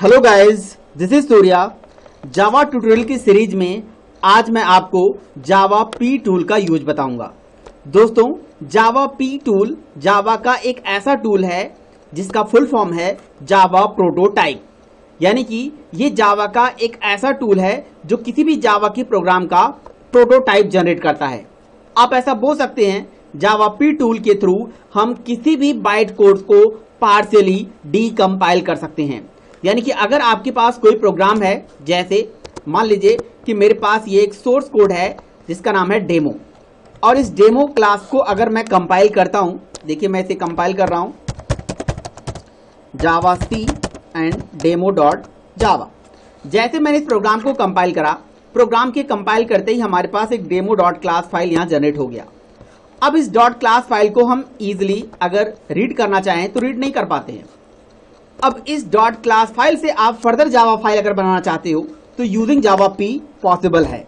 Hello guys, this is Surya. Java tutorial की series में आज मैं आपको जावा पी टूल का यूज बताऊंगा। दोस्तों, जावा पी टूल जावा का एक ऐसा टूल है जिसका फुल फॉर्म है जावा प्रोटोटाइप। यानी कि ये जावा का एक ऐसा टूल है जो किसी भी जावा की प्रोग्राम का प्रोटोटाइप जनरेट करता है। आप ऐसा बोल सकते हैं, जावा पी टूल के थ्रू हम किसी भी बाइट कोड को पार्शियली डीकंपाइल कर सकते हैं। यानी कि अगर आपके पास कोई प्रोग्राम है, जैसे मान लीजिए कि मेरे पास ये एक सोर्स कोड है जिसका नाम है डेमो, और इस डेमो क्लास को अगर मैं कंपाइल करता हूं, देखिए मैं इसे कंपाइल कर रहा हूं जावा सी एंड डेमो डॉट जावा। जैसे मैंने इस प्रोग्राम को कंपाइल करा, प्रोग्राम के कंपाइल करते ही हमारे पास एक डेमो डॉट क्लास फाइल यहां जनरेट हो गया। अब इस डॉट क्लास फाइल को हम इजिली अगर रीड करना चाहें तो रीड नहीं कर पाते हैं। अब इस डॉट क्लास फाइल से आप फर्दर जावा फाइल अगर बनाना चाहते हो तो यूजिंग जावा पी पॉसिबल है।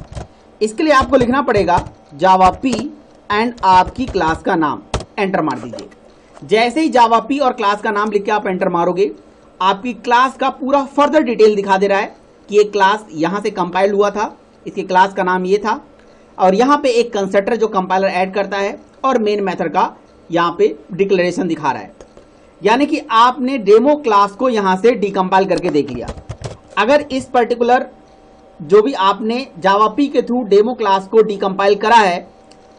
इसके लिए आपको लिखना पड़ेगा जावा पी एंड आपकी क्लास का नाम, एंटर मार दीजिए। जैसे ही जावा पी और क्लास का नाम लिख के आप एंटर मारोगे, आपकी क्लास का पूरा फर्दर डिटेल दिखा दे रहा है कि ये क्लास यहां से कंपाइल हुआ था, इसके क्लास का नाम ये था, और यहां पे एक कंस्ट्रक्टर जो कंपाइलर ऐड करता है, और मेन मेथड का यहां पे डिक्लेरेशन दिखा रहा है। यानी कि आपने डेमो क्लास को यहां से डीकंपाइल करके देख लिया। अगर इस पर्टिकुलर जो भी आपने जावा पी के थ्रू डेमो क्लास को डीकंपाइल करा है,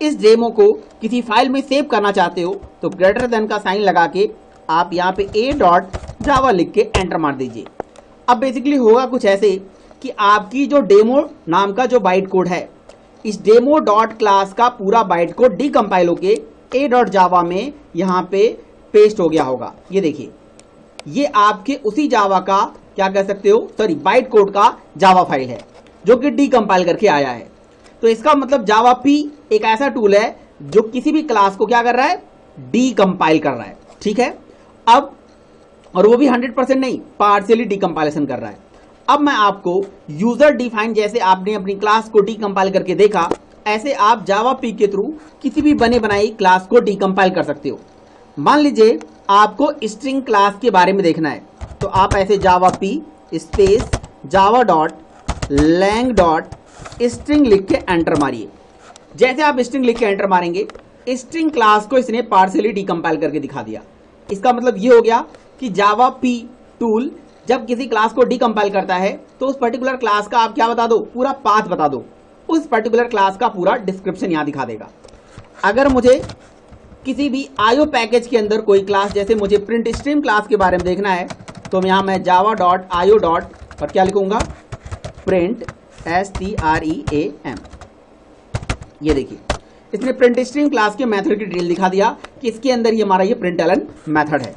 इस डेमो को किसी फाइल में सेव करना चाहते हो तो ग्रेटर देन का साइन लगा के आप यहां पे a डॉट जावा लिख के एंटर मार दीजिए। अब बेसिकली होगा कुछ ऐसे कि आपकी जो डेमो नाम का जो बाइट कोड है, इस डेमो डॉट क्लास का पूरा बाइट कोड डीकंपाइल होके a डॉट जावा में यहां पे पेस्ट हो गया होगा। ये देखिए, ये आपके उसी जावा का क्या कह सकते हो, सॉरी बाइट कोड का जावा फाइल है जो कि डीकंपाइल करके आया है। तो इसका मतलब जावा पी एक ऐसा टूल है जो किसी भी क्लास को क्या कर रहा है, डीकंपाइल कर रहा है। ठीक है, अब और वो भी 100% नहीं, पार्शियली डीकंपाइलेशन कर रहा है। अब मैं आपको यूजर डिफाइन, जैसे आपने अपनी क्लास को डीकंपाइल करके देखा, ऐसे आप जावा पी के थ्रू किसी भी बने बनाई क्लास को डीकंपाइल कर सकते हो। मान लीजिए आपको स्ट्रिंग क्लास के बारे में देखना है, तो आप ऐसे Java P space Java dot lang dot string लिख के एंटर मारिए। जैसे आप स्ट्रिंग लिख के एंटर मारेंगे, स्ट्रिंग क्लास को इसने पार्शियली डीकंपाइल करके दिखा दिया। इसका मतलब ये हो गया कि जावा पी टूल जब किसी क्लास को डीकंपाइल करता है तो उस पर्टिकुलर क्लास का आप क्या बता दो, पूरा पाथ बता दो, उस पर्टिकुलर क्लास का पूरा डिस्क्रिप्शन यहां दिखा देगा। अगर मुझे किसी भी आईओ पैकेज के अंदर कोई क्लास, जैसे मुझे प्रिंट स्ट्रीम क्लास के बारे में देखना है, तो यहां मैं जावा डॉट आईओ डॉट और क्या लिखूंगा, प्रिंट STREAM। ये देखिए, इसने प्रिंट स्ट्रीम क्लास के मेथड की डिटेल दिखा दिया कि इसके अंदर ही हमारा ये println मेथड है।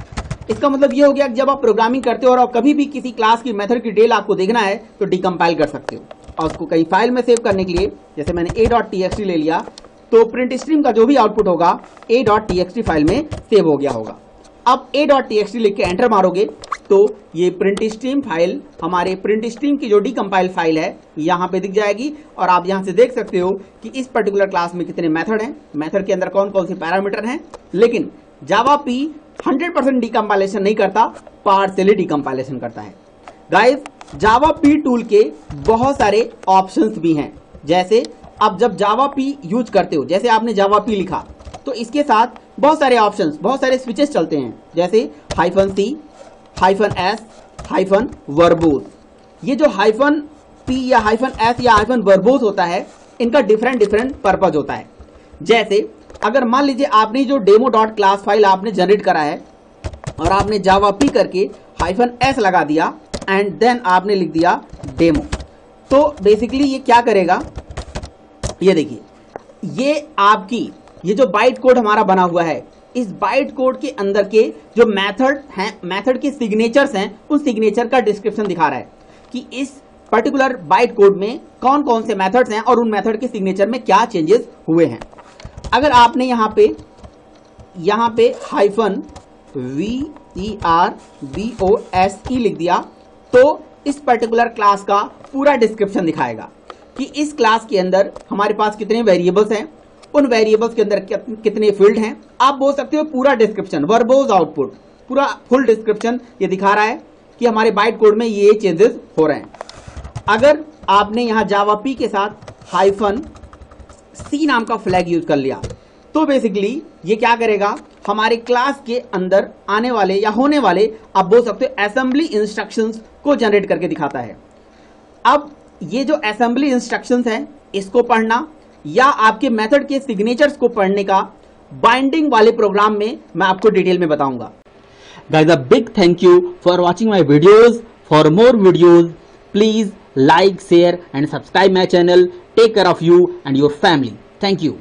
इसका मतलब ये हो गया कि जब आप प्रोग्रामिंग करते हो और आप कभी भी किसी क्लास की मेथड की डिटेल आपको देखना है तो डीकंपाइल कर सकते हो, और उसको कहीं फाइल में सेव करने के लिए, जैसे मैंने a.txt ले लिया, तो प्रिंट स्ट्रीम का जो भी आउटपुट होगा a.txt फाइल में सेव हो गया होगा। अब a.txt लिख के एंटर मारोगे तो ये प्रिंट स्ट्रीम फाइल, हमारे प्रिंट स्ट्रीम की जो डीकंपाइल फाइल है, यहां पे दिख जाएगी, और आप यहां से देख सकते हो कि इस पर्टिकुलर क्लास में कितने मेथड हैं, मेथड के अंदर कौन कौन से पैरामीटर हैं। लेकिन जावा पी 100% डीकंपाइलेशन नहीं करता, पार्शियली डीकंपाइलेशन करता है। गाइस, जावा पी टूल के बहुत सारे ऑप्शंस भी हैं। जैसे आप जब जावा पी यूज करते हो, जैसे आपने जावा पी लिखा तो इसके साथ बहुत सारे ऑप्शंस, बहुत सारे स्विचेस चलते हैं, जैसे -c, -s, -verbose। ये जो -p या -s या -verbose होता है, इनका डिफरेंट पर्पज होता है। जैसे अगर मान लीजिए आपने जो डेमो डॉट क्लास फाइल आपने जनरेट करा है और आपने जावा पी करके -s लगा दिया एंड देन आपने लिख दिया डेमो, तो बेसिकली ये क्या करेगा, ये देखिए, ये आपकी ये जो बाइट कोड हमारा बना हुआ है, इस बाइट कोड के अंदर के जो मेथड हैं, मेथड के सिग्नेचर्स हैं, उन सिग्नेचर का डिस्क्रिप्शन दिखा रहा है कि इस पर्टिकुलर बाइट कोड में कौन कौन से मेथड्स हैं और उन मेथड के सिग्नेचर में क्या चेंजेस हुए हैं। अगर आपने यहाँ पे -VERBOSE लिख दिया तो इस पर्टिकुलर क्लास का पूरा डिस्क्रिप्शन दिखाएगा कि इस क्लास के अंदर हमारे पास कितने वेरिएबल्स हैं, उन वेरिएबल्स के अंदर कितने फील्ड हैं। आप बोल सकते हो पूरा डिस्क्रिप्शन, वर्बोज आउटपुट, पूरा फुल डिस्क्रिप्शन ये दिखा रहा है कि हमारे बाइट कोड में ये चेंजेस हो रहे हैं। अगर आपने यहां जावा पी के साथ -c नाम का फ्लैग यूज कर लिया तो बेसिकली ये क्या करेगा, हमारे क्लास के अंदर आने वाले या होने वाले, आप बोल सकते हो, असेंबली इंस्ट्रक्शंस को जनरेट करके दिखाता है। अब ये जो असेंबली इंस्ट्रक्शंस हैं इसको पढ़ना या आपके मेथड के सिग्नेचर्स को पढ़ने का बाइंडिंग वाले प्रोग्राम में मैं आपको डिटेल में बताऊंगा। Guys, a big thank you for watching my videos. For more videos, please like, share and subscribe my channel. Take care of you and your family. Thank you.